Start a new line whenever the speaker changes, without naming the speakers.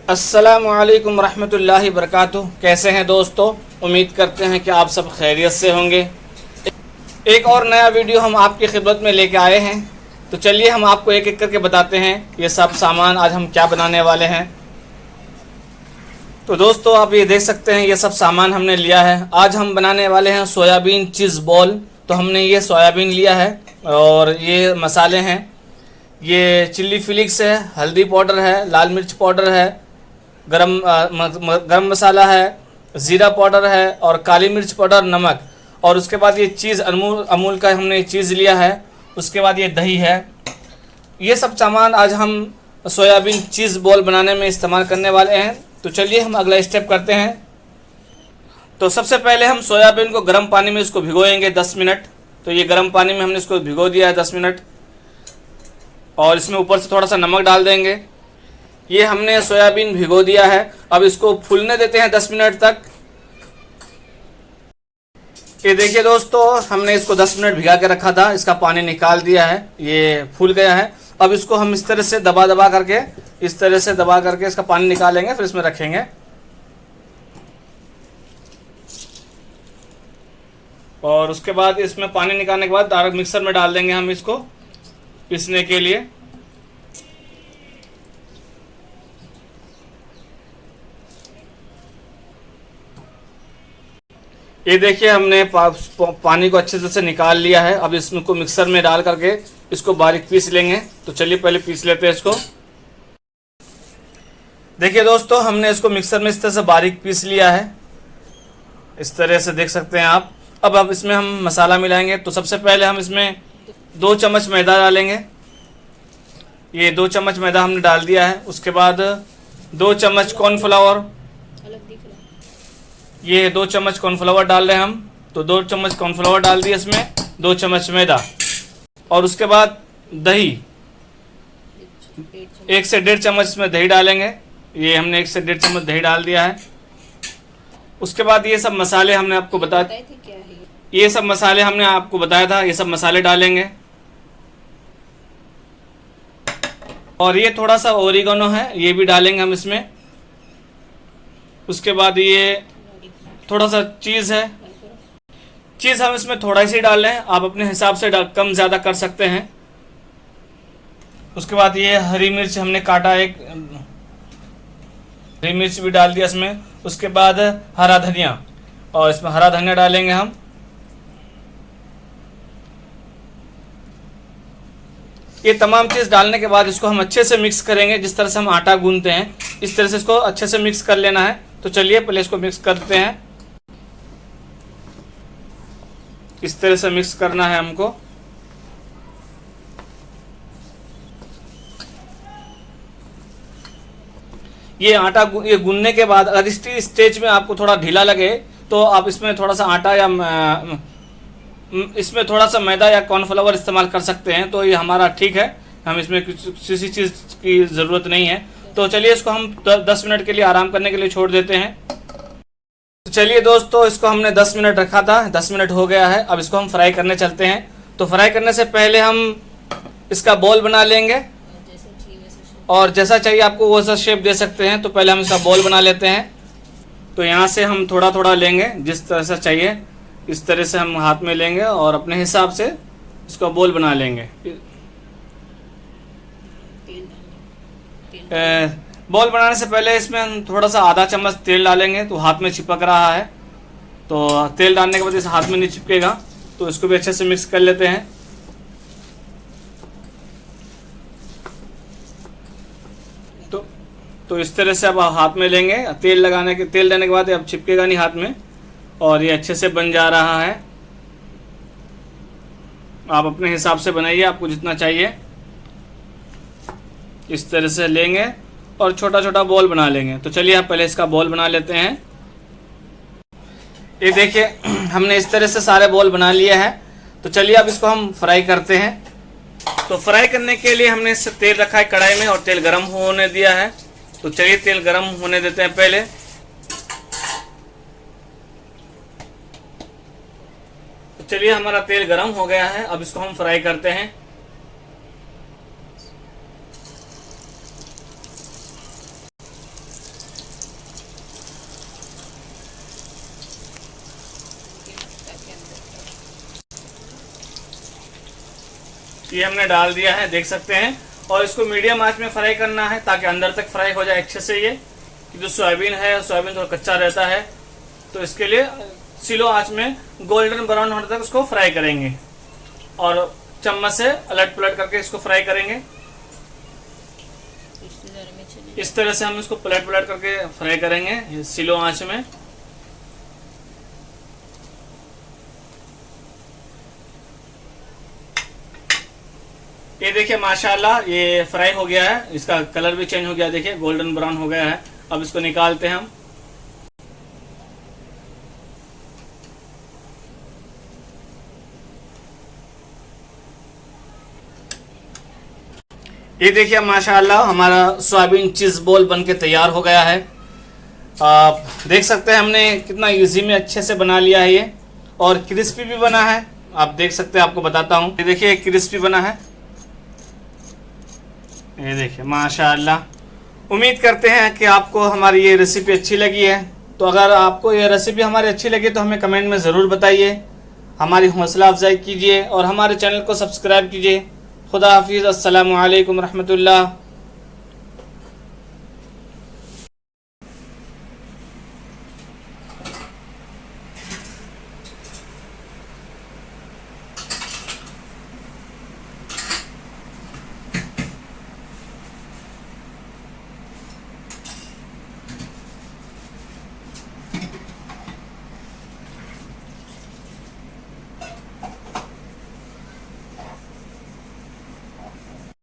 अस्सलामुअलैकुम रहमतुल्लाहि वबरकातुहू। कैसे हैं दोस्तों? उम्मीद करते हैं कि आप सब खैरियत से होंगे। एक और नया वीडियो हम आपकी खिदमत में लेके आए हैं। तो चलिए हम आपको एक एक करके बताते हैं ये सब सामान आज हम क्या बनाने वाले हैं। तो दोस्तों आप ये देख सकते हैं ये सब सामान हमने लिया है। आज हम बनाने वाले हैं सोयाबीन चीज़ बॉल। तो हमने ये सोयाबीन लिया है और ये मसाले हैं, ये चिल्ली फ्लिक्स है, हल्दी पाउडर है, लाल मिर्च पाउडर है, गरम मसाला है, ज़ीरा पाउडर है और काली मिर्च पाउडर, नमक। और उसके बाद ये चीज़ अमूल का हमने चीज़ लिया है। उसके बाद ये दही है। ये सब सामान आज हम सोयाबीन चीज़ बॉल बनाने में इस्तेमाल करने वाले हैं। तो चलिए हम अगला स्टेप करते हैं। तो सबसे पहले हम सोयाबीन को गर्म पानी में इसको भिगोएंगे 10 मिनट। तो ये गर्म पानी में हमने इसको भिगो दिया है 10 मिनट और इसमें ऊपर से थोड़ा सा नमक डाल देंगे। ये हमने सोयाबीन भिगो दिया है। अब इसको फूलने देते हैं 10 मिनट तक। ये देखिए दोस्तों, हमने इसको 10 मिनट भिगा के रखा था, इसका पानी निकाल दिया है, ये फूल गया है। अब इसको हम इस तरह से दबा करके इसका पानी निकालेंगे, फिर इसमें रखेंगे। और उसके बाद इसमें पानी निकालने के बाद डायरेक्ट मिक्सर में डाल देंगे हम इसको पीसने के लिए। ये देखिए हमने पानी को अच्छे से निकाल लिया है। अब इसमें को मिक्सर में डाल करके इसको बारीक पीस लेंगे। तो चलिए पहले पीस लेते हैं इसको। देखिए दोस्तों, हमने इसको मिक्सर में इस तरह से बारीक पीस लिया है, इस तरह से देख सकते हैं आप। अब इसमें हम मसाला मिलाएंगे। तो सबसे पहले हम इसमें 2 चम्मच मैदा डालेंगे। ये 2 चम्मच मैदा हमने डाल दिया है। उसके बाद 2 चम्मच कॉर्नफ्लावर, ये 2 चम्मच कॉर्नफ्लावर डाल रहे हैं हम। तो 2 चम्मच कॉर्नफ्लावर डाल दिए इसमें, 2 चम्मच मैदा। और उसके बाद दही, 1 से 1.5 चम्मच इसमें दही डालेंगे। ये हमने 1 से 1.5 चम्मच दही डाल दिया है। उसके बाद ये सब मसाले हमने आपको बताया था, ये सब मसाले हमने आपको बताया था, ये सब मसाले डालेंगे। और ये थोड़ा सा ओरिगेनो है, ये भी डालेंगे हम इसमें। उसके बाद ये थोड़ा सा चीज़ है, चीज़ हम इसमें थोड़ा सी डाल लें, आप अपने हिसाब से कम ज़्यादा कर सकते हैं। उसके बाद ये हरी मिर्च हमने काटा, एक हरी मिर्च भी डाल दिया इसमें। उसके बाद हरा धनिया, और इसमें हरा धनिया डालेंगे हम। ये तमाम चीज़ डालने के बाद इसको हम अच्छे से मिक्स करेंगे। जिस तरह से हम आटा गूंथते हैं इस तरह से इसको अच्छे से मिक्स कर लेना है। तो चलिए पहले इसको मिक्स करते हैं। इस तरह से मिक्स करना है हमको। ये आटा ये गूंथने के बाद अगर इस स्टेज में आपको थोड़ा ढीला लगे तो आप इसमें थोड़ा सा आटा या इसमें थोड़ा सा मैदा या कॉर्नफ्लावर इस्तेमाल कर सकते हैं। तो ये हमारा ठीक है, हम इसमें किसी चीज़ की ज़रूरत नहीं है। तो चलिए इसको हम 10 मिनट के लिए आराम करने के लिए छोड़ देते हैं। तो चलिए दोस्तों, इसको हमने 10 मिनट रखा था, 10 मिनट हो गया है। अब इसको हम फ्राई करने चलते हैं। तो फ्राई करने से पहले हम इसका बॉल बना लेंगे, और जैसा चाहिए आपको वैसा शेप दे सकते हैं। तो पहले हम इसका बॉल बना लेते हैं। तो यहाँ से हम थोड़ा थोड़ा लेंगे, जिस तरह से चाहिए इस तरह से हम हाथ में लेंगे और अपने हिसाब से इसका बॉल बना लेंगे। बॉल बनाने से पहले इसमें हम थोड़ा सा आधा चम्मच तेल डालेंगे। तो हाथ में चिपक रहा है, तो तेल डालने के बाद इस हाथ में नहीं चिपकेगा। तो इसको भी अच्छे से मिक्स कर लेते हैं। तो इस तरह से अब हाथ में लेंगे, तेल देने के बाद अब चिपकेगा नहीं हाथ में, और ये अच्छे से बन जा रहा है। आप अपने हिसाब से बनाइए, आपको जितना चाहिए इस तरह से लेंगे और छोटा छोटा बॉल बना लेंगे। तो चलिए आप पहले इसका बॉल बना लेते हैं। ये देखिए हमने इस तरह से सारे बॉल बना लिए हैं। तो चलिए अब इसको हम फ्राई करते हैं। तो फ्राई करने के लिए हमने इससे तेल रखा है कढ़ाई में और तेल गर्म होने दिया है। तो चलिए तेल गर्म होने देते हैं पहले। तो चलिए हमारा तेल गर्म हो गया है, अब इसको हम फ्राई करते हैं। ये हमने डाल दिया है, देख सकते हैं। और इसको मीडियम आंच में फ्राई करना है ताकि अंदर तक फ्राई हो जाए अच्छे से। ये कि जो सोयाबीन है, सोयाबीन थोड़ा कच्चा रहता है, तो इसके लिए स्लो आंच में गोल्डन ब्राउन होने तक उसको फ्राई करेंगे और चम्मच से अलट पलट करके इसको फ्राई करेंगे। इस तरह से हम इसको पलट पलट करके फ्राई करेंगे स्लो आंच में। ये देखिए माशाल्लाह ये फ्राई हो गया है, इसका कलर भी चेंज हो गया, देखिए गोल्डन ब्राउन हो गया है। अब इसको निकालते हैं हम। ये देखिए माशाल्लाह हमारा सोयाबीन चीज़ बॉल बनके तैयार हो गया है। आप देख सकते हैं हमने कितना इजी में अच्छे से बना लिया है ये, और क्रिस्पी भी बना है। आप देख सकते हैं, आपको बताता हूँ। ये देखिए क्रिस्पी बना है, ये देखिए माशाल्लाह। उम्मीद करते हैं कि आपको हमारी ये रेसिपी अच्छी लगी है। तो अगर आपको ये रेसिपी हमारी अच्छी लगी तो हमें कमेंट में ज़रूर बताइए, हमारी हौसला अफजाई कीजिए और हमारे चैनल को सब्सक्राइब कीजिए। खुदा हाफिज़। अस्सलामु अलैकुम रहमतुल्लाह।